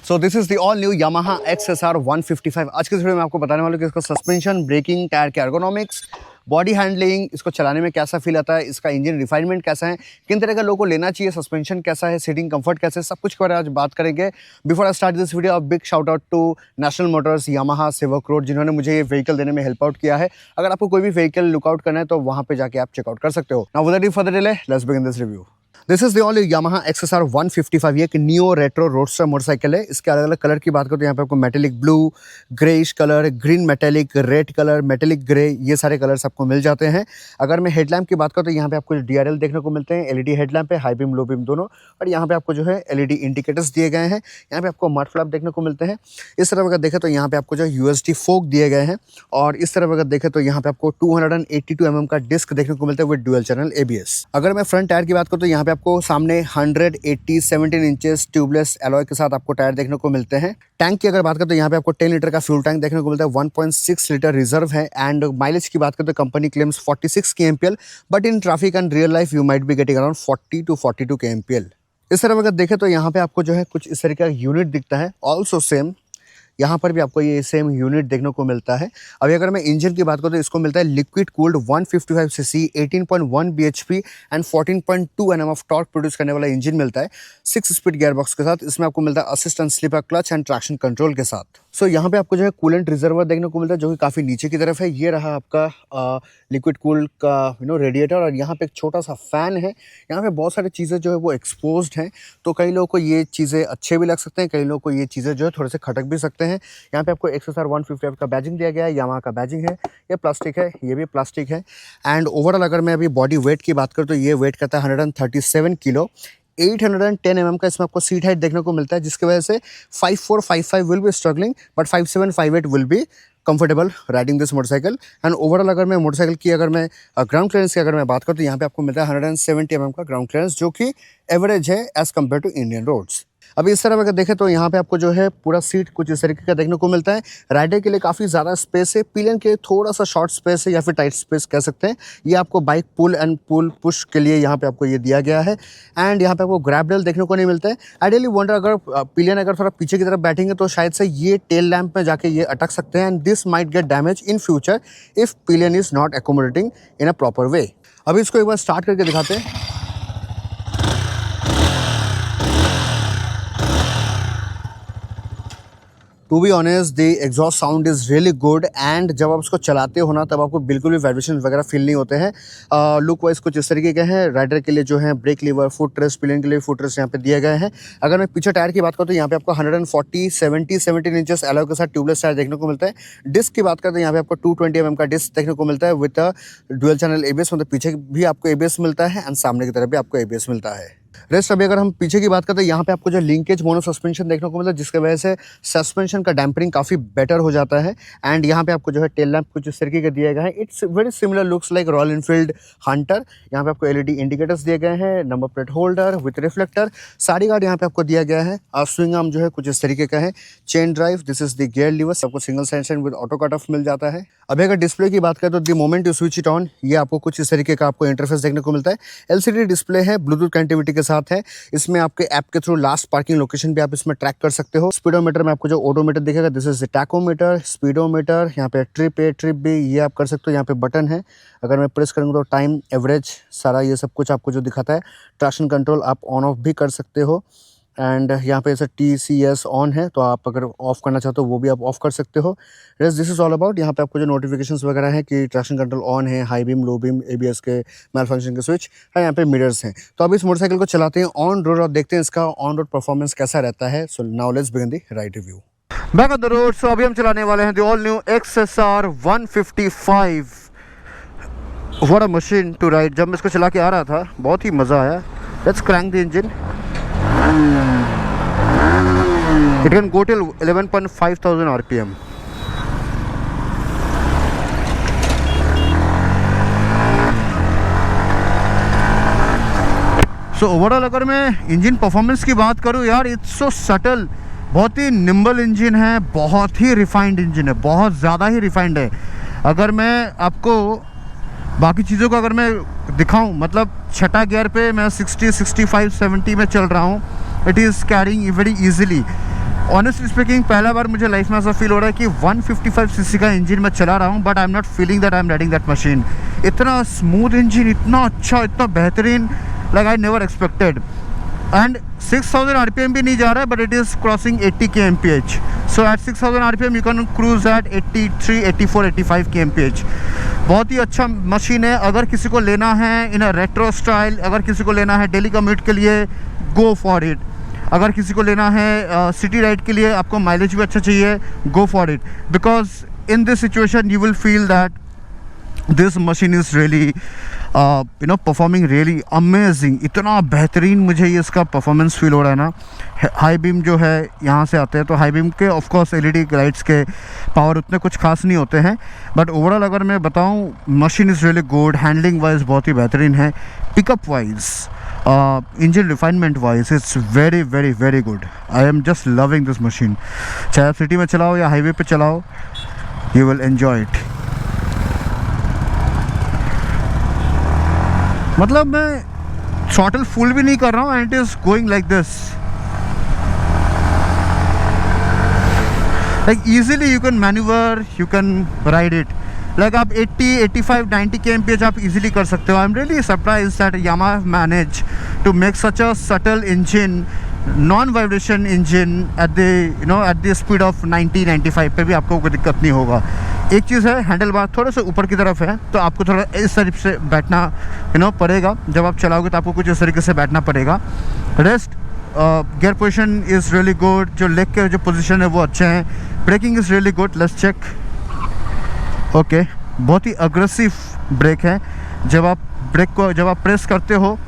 So this is the all new Yamaha XSR 155। आज के video में आपको बताने वाला हूँ कि इसका सस्पेंशन, ब्रेकिंग, टायर के एर्गोनॉमिक्स, बॉडी हैंडलिंग, इसको चलाने में कैसा फील आता है, इसका इंजन रिफाइनमेंट कैसा है, किन तरह का लोगों को लेना चाहिए, सस्पेंशन कैसा है, सीटिंग कंफर्ट कैसे है, सब कुछ के बारे में आज बात करेंगे। Before I start this video, a big shout out to National Motors, Yamaha, Sevoke road, जिन्होंने मुझे ये व्हीकल देने में हेल्प आउट किया है। अगर आपको कोई भी व्हीकल लुकआउट करना है तो वहाँ पे जाके आप चेकआउट कर सकते हो। Now without further delay, let's begin this review. This is the all Yamaha XSR 155। ये एक नियो रेट्रो रोडस्टर मोटरसाइकिल है। इसके अलग अलग कलर की बात करो तो यहाँ पे आपको metallic blue, greyish colour, green metallic, red colour, metallic grey, ये सारे कलर्स आपको मिल जाते हैं। अगर मैं हेडलैम्प की बात करूँ तो यहाँ पे आपको DRL देखने को मिलते हैं, LED हेडलैम्प है, हाई बीम लो बीम दोनों, और यहाँ पे आपको जो है LED इंडिकेटर्स दिए गए हैं। यहाँ पे आपको मड फ्लैप देखने को मिलते हैं। इस तरफ अगर देखें तो यहाँ पे आपको जो USD फोक दिए गए हैं, और इस तरफ अगर देखें तो यहाँ पे आपको 282 mm का डिस्क देखने को मिलता है विद डुअल चैनल ABS। अगर मैं फ्रंट टायर की बात करूँ तो यहाँ पे आपको सामने 117 इंचेस ट्यूबलेस एलॉय के साथ आपको टायर देखने को मिलते हैं। टैंक की अगर बात करें तो यहाँ पे आपको 10 लीटर का फ्यूल टैंक देखने को मिलता है, 1.6 लीटर रिजर्व है। एंड माइलेज की बात करें तो company claims 46 kmpl, but in traffic and real life you might be getting around 40 to 42 kmpl। इस तरफ अगर देखें तो यहाँ पे आपको जो है कुछ इस तरह का यूनिट दिखता है। ऑल्सो सेम यहाँ पर भी आपको ये सेम यूनिट देखने को मिलता है। अभी अगर मैं इंजन की बात करूँ तो इसको मिलता है liquid cooled 155 cc 18.1 bhp and 14.2 Nm of torque produce करने वाला इंजन मिलता है 6 स्पीड गियरबॉक्स के साथ। इसमें आपको मिलता है assist and slipper clutch and traction control के साथ। सो यहाँ पे आपको जो है कूलेंट रिजर्वर देखने को मिलता है जो कि काफ़ी नीचे की तरफ है। ये रहा आपका लिक्विड कूल का रेडिएटर, और यहाँ पे एक छोटा सा फैन है। यहाँ पे बहुत सारी चीज़ें जो है वो एक्सपोज्ड हैं, तो कई लोगों को ये चीज़ें अच्छे भी लग सकते हैं, कई लोगों को ये चीज़ें जो है थोड़े से खटक भी सकते हैं। यहाँ पे आपको XSR 155 का बैजिंग दिया गया है, यामाहा का बैजिंग है। ये प्लास्टिक है, ये भी प्लास्टिक है। एंड ओवरऑल अगर मैं अभी बॉडी वेट की बात करूँ तो ये वेट करता है 137 किलो। 810 mm का इसमें आपको सीट हाइट देखने को मिलता है, जिसकी वजह से 5455 will be struggling, but 5758 will be comfortable riding this motorcycle. And overall अगर मैं मोटरसाइकिल की ग्राउंड क्लियरेंस की अगर मैं बात करूँ तो यहाँ पे आपको मिलता है 170 mm का ग्राउंड क्लियरेंस, जो कि एवरेज है as compare to Indian roads. अभी इस तरह अगर देखें तो यहाँ पे आपको जो है पूरा सीट कुछ इस तरीके का देखने को मिलता है। राइडर के लिए काफ़ी ज़्यादा स्पेस है, पिलियन के थोड़ा सा शॉर्ट स्पेस है या फिर टाइट स्पेस कह सकते हैं। ये आपको bike pull and pull push के लिए यहाँ पे आपको ये दिया गया है। एंड यहाँ पे आपको ग्रैब रेल देखने को नहीं मिलता है। आइडियली वंडर अगर पिलियन अगर थोड़ा पीछे की तरफ बैठेंगे तो शायद से ये टेल लैम्प में जाके ये अटक सकते हैं, and this might get damage in future if pillion is not accommodating in a proper way. अभी इसको एक बार स्टार्ट करके दिखाते हैं। To be honest the exhaust sound is really good, and जब आप उसको चलाते हो ना तब आपको बिल्कुल भी वाइब्रेशन वगैरह फील नहीं होते हैं। लुक वाइज कुछ इस तरीके के हैं। राइडर के लिए जो है brake lever, foot rest, pillion के लिए फुट रेस्ट यहाँ पे दिए गए हैं। अगर मैं पीछे टायर की बात करूँ तो यहाँ पे आपको 140-17 इंचेस एलॉय के साथ ट्यूबलेस टायर देखने को मिलता है। डिस्क की बात करें तो यहाँ पे आपको 220 mm का डिस्क देखने को मिलता है विद डुअल चैनल ABS, मतलब पीछे भी आपको ABS मिलता है एंड सामने की तरफ भी आपको ABS मिलता है। रेस्ट अभी अगर हम पीछे की बात करते हैं, यहाँ पे आपको जो लिंकेज मोनो सस्पेंशन देखने को मिलता है, जिसकी वजह से सस्पेंशन का डैम्परिंग काफ़ी बेटर हो जाता है। एंड यहाँ पे आपको जो है टेल लैंप कुछ इस तरीके का दिया गया है। It's very similar looks like royal Enfield Hunter. यहाँ पे आपको LED इंडिकेटर्स दिए गए हैं, number plate holder with reflector, सारी गार्ड यहाँ पे आपको दिया गया है। स्विंग आर्म जो है कुछ इस तरीके का है। Chain drive, this is the gear lever, आपको सिंगल सेंशन विद ऑटो कट ऑफ मिल जाता है। अभी अगर डिस्प्ले की बात करें तो the moment you switch it on, ये आपको कुछ इस तरीके का आपको इंटरफेस देखने को मिलता है। LCD डिस्प्ले है, ब्लूटूथ कनेक्टिविटी के साथ है। इसमें आपके ऐप के थ्रू लास्ट पार्किंग लोकेशन भी आप इसमें ट्रैक कर सकते हो। स्पीडोमीटर में आपको जो ओडोमीटर दिखेगा, दिस इज टैकोमीटर, स्पीडोमीटर, यहाँ पे ट्रिप ए ट्रिप बी ये आप कर सकते हो। यहाँ पे बटन है, अगर मैं प्रेस करूँगा तो टाइम, एवरेज, सारा ये सब कुछ आपको जो दिखाता है। ट्रैक्शन कंट्रोल आप ऑन ऑफ भी कर सकते हो। एंड यहाँ पे ऐसा TCS ऑन है, तो आप अगर ऑफ करना चाहते हो वो भी आप ऑफ कर सकते हो। Rest this is all about. यहाँ पे आपको जो नोटिफिकेशंस वगैरह हैं कि ट्रैक्शन कंट्रोल ऑन है, high beam, low beam, ABS के मैल फंक्शन के स्विच है, यहाँ पे मिरर्स हैं। तो अब इस मोटरसाइकिल को चलाते हैं ऑन रोड और देखते हैं इसका ऑन रोड परफॉर्मेंस कैसा रहता है। So now let's begin the ride review. Back on the road. So अभी हम चलाने वाले हैं the all new XSR 155। What a machine to ride. जब मैं इसको चला के आ रहा था बहुत ही मज़ा आया। Let's crank the engine. It can go till 11,500 RPM. So overall अगर मैं इंजन परफॉर्मेंस की बात करूँ यार, इट्स सो सटल, बहुत ही निम्बल इंजन है, बहुत ही रिफाइंड इंजन है, बहुत ज़्यादा ही रिफाइंड है। अगर मैं आपको बाकी चीज़ों को अगर मैं दिखाऊं, मतलब छठा गियर पे मैं 60, 65, 70 में चल रहा हूं। It is carrying very easily. Honestly speaking पहला बार मुझे लाइफ में ऐसा फील हो रहा है कि 155 सीसी का इंजन मैं चला रहा हूँ, but I am not feeling that I am riding that machine. इतना स्मूथ इंजन, इतना अच्छा, इतना बेहतरीन, like I never expected. And 6000 RPM भी नहीं जा रहा है, but it is crossing 80 kmph। So at 6000 RPM you can cruise at 83, 84, 85 kmph। बहुत ही अच्छा मशीन है। अगर किसी को लेना है इन अ रेट्रो स्टाइल, अगर किसी को लेना है डेली कम्यूट के लिए, गो फॉर इट। अगर किसी को लेना है सिटी राइड के लिए, आपको माइलेज भी अच्छा चाहिए, गो for it. Because in this situation you will feel that this machine is really performing really amazing. इतना बेहतरीन मुझे ये इसका परफॉर्मेंस फील हो रहा है ना। हाई बीम जो है यहाँ से आते हैं, तो हाई बीम के ऑफकोर्स एलईडी लाइट्स के पावर उतने कुछ खास नहीं होते हैं, बट ओवरऑल अगर मैं बताऊँ, machine is really good. Handling wise बहुत ही बेहतरीन है। Pickup wise, engine refinement wise, it's very very very good. I am just loving this machine. चाहे आप सिटी में चलाओ या हाईवे पे चलाओ, यू विल एन्जॉय इट। मतलब मैं थ्रॉटल फुल भी नहीं कर रहा हूँ, and it is going like this. Like easily you can manoeuvre, you can ride it. Like आप 80, 85, 90 kmph आप इजीली कर सकते हो। I am really surprise that Yamaha manage to make such a subtle engine, non vibration engine at the speed of 90, 95 पे भी आपको कोई दिक्कत नहीं होगा। एक चीज़ है, हैंडल बार थोड़ा सा ऊपर की तरफ है, तो आपको थोड़ा इस तरीके से बैठना पड़ेगा। जब आप चलाओगे तो आपको कुछ इस तरीके से बैठना पड़ेगा। Rest gear position is really good. जो लेग के जो पोजिशन है वो अच्छे हैं। Braking is really good. Let's check. Okay, बहुत ही अग्रेसिव ब्रेक है। जब आप ब्रेक को प्रेस करते हो,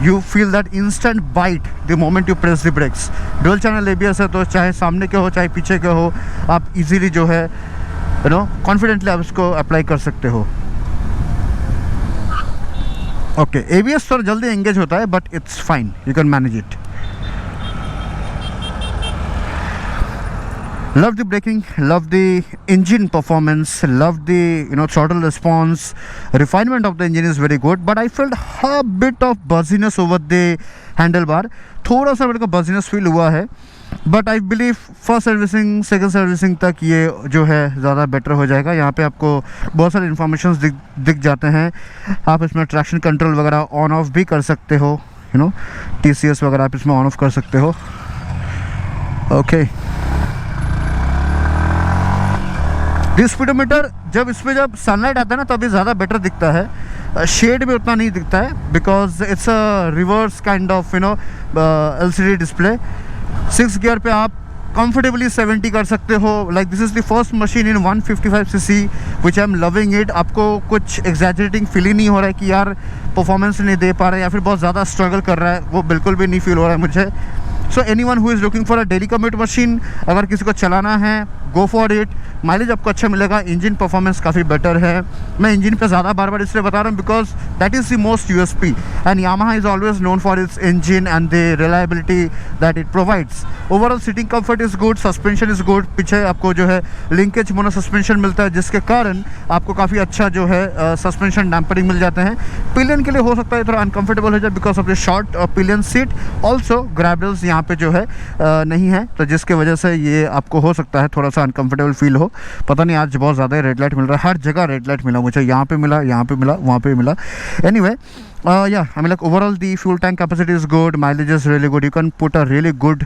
you feel that instant bite the moment you press the brakes. Dual channel ABS है, तो चाहे सामने के हो चाहे पीछे के हो, आप इजीली जो है कॉन्फिडेंटली आप इसको अप्लाई कर सकते हो। ओके, एबीएस थोड़ा जल्दी एंगेज होता है, but it's fine, you can manage it. Love the braking, love the engine performance, love the throttle response. Refinement of the engine is very good, but I felt a bit of buzziness over the handlebar. थोड़ा सा मेरे को buzziness feel हुआ है, but I believe first servicing, second servicing तक ये जो है ज़्यादा बेटर हो जाएगा। यहाँ पे आपको बहुत सारे इन्फॉर्मेशन दिख जाते हैं। आप इसमें ट्रैक्शन कंट्रोल वगैरह ऑन ऑफ भी कर सकते हो, TCS वगैरह आप इसमें ऑन ऑफ कर सकते हो। ओके, स्पीडोमीटर जब सनलाइट आता है ना, तभी ज़्यादा बेटर दिखता है। शेड में उतना नहीं दिखता है, because it's a reverse kind of LCD display. 6 gear पे आप कंफर्टेबली 70 कर सकते हो। Like this is the first machine in 155 CC which I am loving it. आपको कुछ एग्जैजरेटिंग फील ही नहीं हो रहा है कि यार परफॉर्मेंस नहीं दे पा रहा है या फिर बहुत ज़्यादा स्ट्रगल कर रहा है, वो बिल्कुल भी नहीं फील हो रहा है मुझे। So anyone who is looking for a daily commute machine, अगर किसी को चलाना है, गो फॉर इट। माइलेज आपको अच्छा मिलेगा। इंजन परफॉर्मेंस काफ़ी बेटर है। मैं इंजन पे ज़्यादा बार इसलिए बता रहा हूँ because that is the most USP, and Yamaha is always known for its engine and the reliability that it provides. Overall seating comfort is good, suspension is good. पीछे आपको जो है लिंकेज मोनो सस्पेंशन मिलता है, जिसके कारण आपको काफ़ी अच्छा जो है सस्पेंशन डैम्परिंग मिल जाते हैं। पिलियन के लिए हो सकता है थोड़ा अनकंफर्टेबल हो जाए because of the short pillion seat. Also grab rails यहाँ पे जो है नहीं है, तो जिसके वजह से ये आपको हो सकता है थोड़ा सा अनकंफर्टेबल फील हो। पता नहीं, आज बहुत ज़्यादा रेड लाइट मिल रहा है, हर जगह रेड लाइट मिला मुझे। यहाँ पे मिला, यहाँ पे मिला, वहाँ पे मिला। Anyway, yeah, I mean, like overall the fuel tank capacity is good, mileage is really good. You can put a really good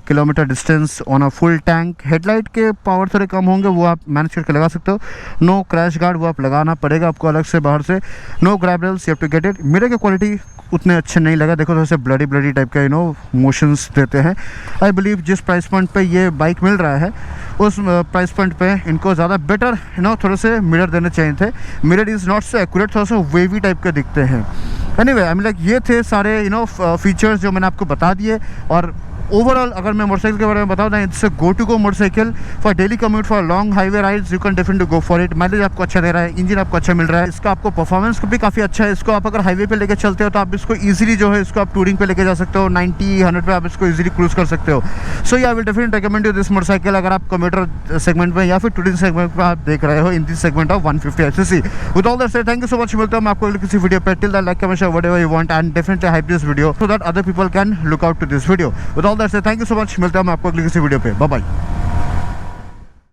kilometer distance on a full tank. Headlight के पावर थोड़े कम होंगे, वो आप मैनेज करके लगा सकते हो। No crash guard, वो आप लगाना पड़ेगा आपको अलग से बाहर से। No grab rails, you have to get it. Mirror की क्वालिटी उतने अच्छे नहीं लगा, देखो थोड़े से ब्लडी टाइप का मोशंस देते हैं। आई बिलीव जिस प्राइस पॉइंट पे ये बाइक मिल रहा है, उस प्राइस पॉइंट पे इनको ज़्यादा बेटर थोड़े से मिरर देने चाहिए थे। Mirror is not so accurate, थोड़ा सा वेवी टाइप के दिखते हैं। एनीवे, आई मीन लाइक ये थे सारे फीचर्स जो मैंने आपको बता दिए। और ओवरऑल अगर मैं मोटरसाइकिल के बारे में बताऊँ, it's a go to go motorcycle for daily commute, for long highway rides. You can definitely go for it. Mileage आपको अच्छा दे रहा है, इंजन आपको अच्छा मिल रहा है, इसका आपको परफॉर्मेंस भी काफ़ी अच्छा है। इसको आप अगर हाईवे पे लेके चलते हो तो आप इसको ईजिली जो है इसको आप टूरिंग पे लेके जा सकते हो। 90-100 पे आप इसको ईजिली क्रूज कर सकते हो। So I will definitely recommend you this motorcycle अगर आप कम्यूटर सेगमेंट में या फिर टूरिंग सेगमेंट में आप देख रहे हो in this segment of 155 cc। With all that said, thank you so much. मिलता हूं मैं आपको किसी वीडियो पे। Till that, like, comment, share whatever you want, and definitely hype this video so that other people can look out to this video. With all all that's it, thank you so much, मिलता है मैं आपको अगली किसी video पे, bye bye.